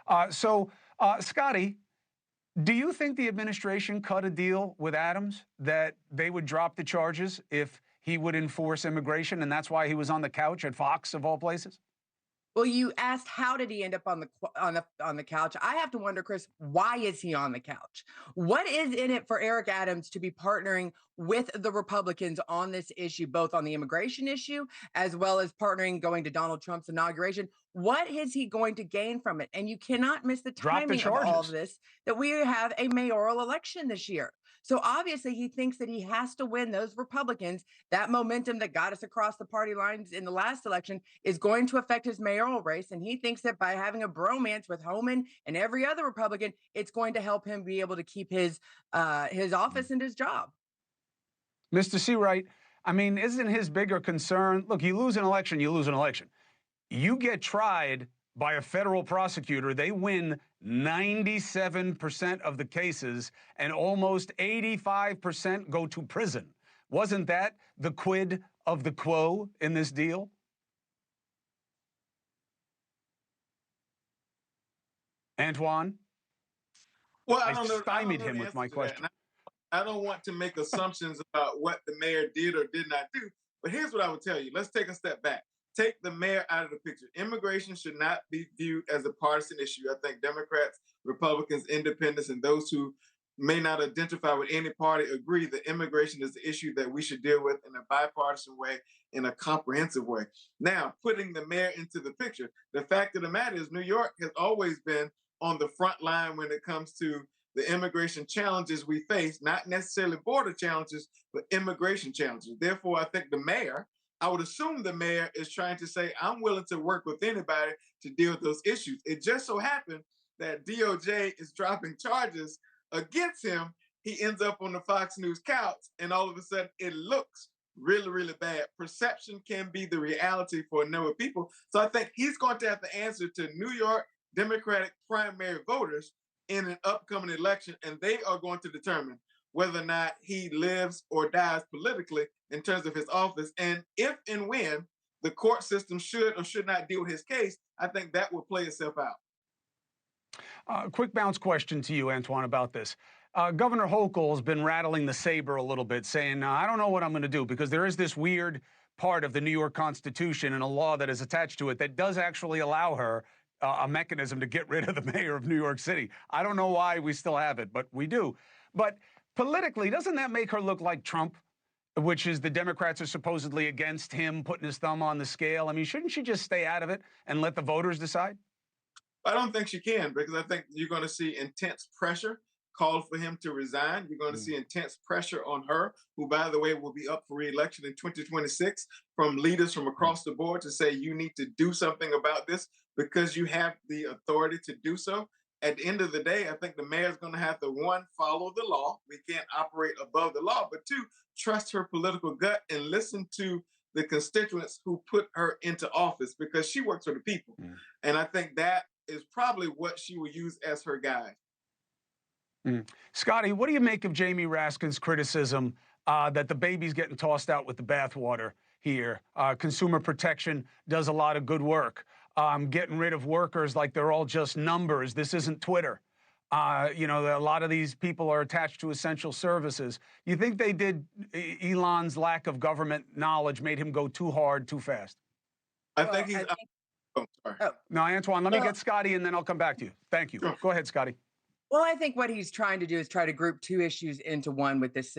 Scotty, do you think the administration cut a deal with Adams that they would drop the charges if he would enforce immigration, and that's why he was on the couch at Fox of all places? Well, you asked how did he end up on the couch? I have to wonder, Chris, why is he on the couch? What is in it for Eric Adams to be partnering with the Republicans on this issue, both on the immigration issue as well as partnering going to Donald Trump's inauguration? What is he going to gain from it? And you cannot miss the Drop the timing of all of charges. this, that we have a mayoral election this year. So obviously he thinks that he has to win those Republicans. That momentum that got us across the party lines in the last election is going to affect his mayoral race. And he thinks that by having a bromance with Homan and every other Republican, it's going to help him be able to keep his office and his job. Mr. Seawright, I mean, isn't his bigger concern? Look, you lose an election, you lose an election. You get tried by a federal prosecutor, they win 97% of the cases, and almost 85% go to prison. Wasn't that the quid of the quo in this deal? Antoine? Well, I I don't know. I don't stymied know him the with answer my to that. question. I don't want to make assumptions about what the mayor did or did not do. But here's what I would tell you. Let's take a step back. Take the mayor out of the picture. Immigration should not be viewed as a partisan issue. I think Democrats, Republicans, independents, and those who may not identify with any party agree that immigration is the issue that we should deal with in a bipartisan way, in a comprehensive way. Now, putting the mayor into the picture, the fact of the matter is New York has always been on the front line when it comes to the immigration challenges we face, not necessarily border challenges, but immigration challenges. Therefore, I think the mayor, I would assume the mayor is trying to say, I'm willing to work with anybody to deal with those issues. It just so happened that DOJ is dropping charges against him. He ends up on the Fox News couch, and all of a sudden it looks really, really bad. Perception can be the reality for a number of people. So I think he's going to have to answer to New York Democratic primary voters in an upcoming election, and they are going to determine whether or not he lives or dies politically in terms of his office. And if and when the court system should or should not deal with his case, I think that will play itself out. Quick bounce question to you, Antoine, about this. Governor Hochul has been rattling the saber a little bit, saying, I don't know what I'm going to do, because there is this weird part of the New York Constitution and a law that is attached to it that does actually allow her a mechanism to get rid of the mayor of New York City. I don't know why we still have it, but we do. But politically, doesn't that make her look like Trump, which is the Democrats are supposedly against him putting his thumb on the scale? I mean, shouldn't she just stay out of it and let the voters decide? I don't think she can, because I think you're going to see intense pressure called for him to resign. You're going to see intense pressure on her, who, by the way, will be up for re-election in 2026, from leaders from across the board to say you need to do something about this because you have the authority to do so. At the end of the day, I think the mayor's going to have to, one, follow the law. We can't operate above the law, but two, trust her political gut and listen to the constituents who put her into office, because she works for the people. And I think that is probably what she will use as her guide. Scotty, what do you make of Jamie Raskin's criticism that the baby's getting tossed out with the bathwater here? Consumer protection does a lot of good work. Getting rid of workers like they're all just numbers. This isn't Twitter. You know, a lot of these people are attached to essential services. You think they did, Elon's lack of government knowledge made him go too hard, too fast? I think he's... Oh, sorry. No, Antoine, let me get Scotty, and then I'll come back to you. Thank you. Sure. Go ahead, Scotty. Well, I think what he's trying to do is try to group two issues into one with this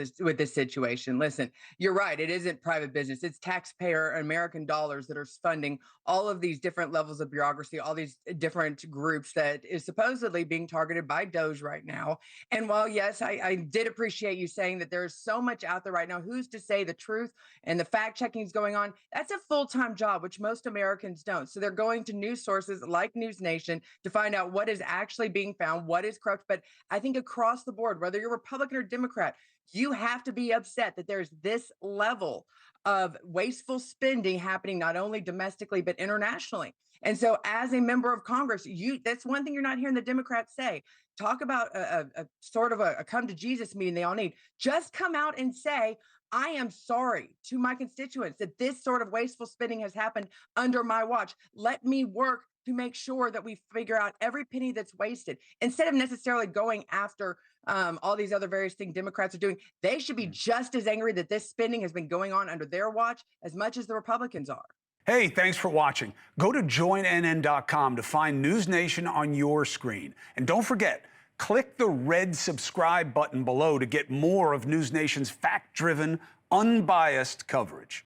situation. Listen, you're right. It isn't private business. It's taxpayer American dollars that are funding all of these different levels of bureaucracy, all these different groups that is supposedly being targeted by Doge right now. And while, yes, I did appreciate you saying that there's so much out there right now, who's to say the truth and the fact checking is going on? That's a full-time job, which most Americans don't. So they're going to news sources like NewsNation to find out what is actually being found, what is corrupt. But I think across the board, whether you're Republican or Democrat, you have to be upset that there's this level of wasteful spending happening not only domestically, but internationally. And so as a member of Congress, that's one thing you're not hearing the Democrats say. Talk about a sort of a come to Jesus meeting they all need. Just come out and say, I am sorry to my constituents that this sort of wasteful spending has happened under my watch. Let me work to make sure that we figure out every penny that's wasted instead of necessarily going after all these other various things Democrats are doing. They should be just as angry that this spending has been going on under their watch as much as the Republicans are. Hey, thanks for watching. Go to joinnn.com to find NewsNation on your screen. And don't forget, click the red subscribe button below to get more of NewsNation's fact-driven, unbiased coverage.